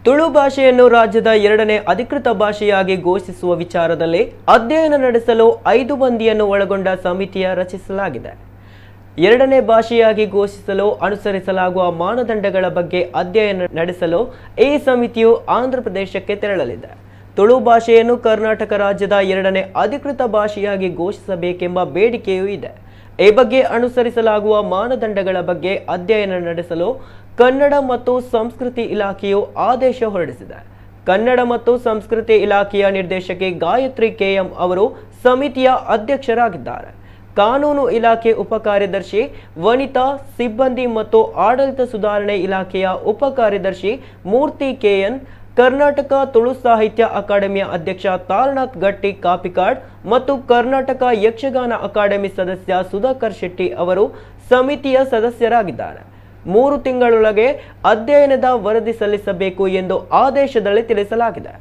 ತುಳು ಭಾಷೆಯನ್ನು ರಾಜ್ಯದ ಎರಡನೇ ಅಧಿಕೃತ ಭಾಷೆಯಾಗಿ ಘೋಷಿಸುವ ವಿಚಾರದಲ್ಲಿ ಅಧ್ಯಯನ ನಡೆಸಲು 5 ಮಂದಿಯನ್ನು ಒಳಗೊಂಡ ಸಮಿತಿಯ ರಚಿಸಲಾಗಿದೆ. ಎರಡನೇ ಭಾಷೆಯಾಗಿ ಘೋಷಿಸಲು ಅನುಸರಿಸಲಾಗುವ ಮಾನದಂಡಗಳ ಬಗ್ಗೆ ಅಧ್ಯಯನ ನಡೆಸಲು ಈ ಸಮಿತಿಯು ಆಂಧ್ರಪ್ರದೇಶಕ್ಕೆ ತೆರಳಲಿದೆ. ತುಳು ಭಾಷೆಯನ್ನು ಕರ್ನಾಟಕ ರಾಜ್ಯದ ಎರಡನೇ ಅಧಿಕೃತ ಭಾಷೆಯಾಗಿ ಘೋಷಿಸಬೇಕೆಂಬ ಬೇಡಿಕೆಯೂ ಇದೆ. ಈ ಬಗ್ಗೆ ಅನುಸರಿಸಲಾಗುವ ಮಾನದಂಡಗಳ ಬಗ್ಗೆ ಅಧ್ಯಯನ ನಡೆಸಲು ಕನ್ನಡ ಮತ್ತು ಸಂಸ್ಕೃತಿ ಇಲಾಖೆಯು ಆದೇಶ ಹೊರಡಿಸಿದೆ. ಕನ್ನಡ ಮತ್ತು ಸಂಸ್ಕೃತಿ ಇಲಾಖೆಯ ನಿರ್ದೇಶಕಿ ಗಾಯತ್ರಿ ಕೆಎಂ ಅವರು ಸಮಿತಿಯ ಅಧ್ಯಕ್ಷರಾಗಿದ್ದಾರೆ. ಕಾನೂನು ಇಲಾಖೆ ಉಪಕಾರ್ಯದರ್ಶಿ ವನಿತಾ, ಸಿಬ್ಬಂದಿ ಮತ್ತು ಆಡಳಿತ ಸುಧಾರಣೆ ಇಲಾಖೆಯ ಉಪಕಾರ್ಯದರ್ಶಿ ಮೂರ್ತಿ ಕೆಎನ್, ಕರ್ನಾಟಕ ತುಳು ಸಾಹಿತ್ಯ ಅಕಾಡೆಮಿಯ ಅಧ್ಯಕ್ಷ ತಾರನಾಥ್ ಗಟ್ಟಿ ಕಾಪಿಕಾಡ್ ಮತ್ತು ಕರ್ನಾಟಕ ಯಕ್ಷಗಾನ ಅಕಾಡೆಮಿ ಸದಸ್ಯ ಸುಧಾಕರ್ ಶೆಟ್ಟಿ ಅವರು ಸಮಿತಿಯ ಸದಸ್ಯರಾಗಿದ್ದಾರೆ. 3 ತಿಂಗಳೊಳಗೆ ಅಧ್ಯಯನದ ವರದಿ ಸಲ್ಲಿಸಬೇಕು ಎಂದು ಆದೇಶದಲ್ಲಿ ತಿಳಿಸಲಾಗಿದೆ.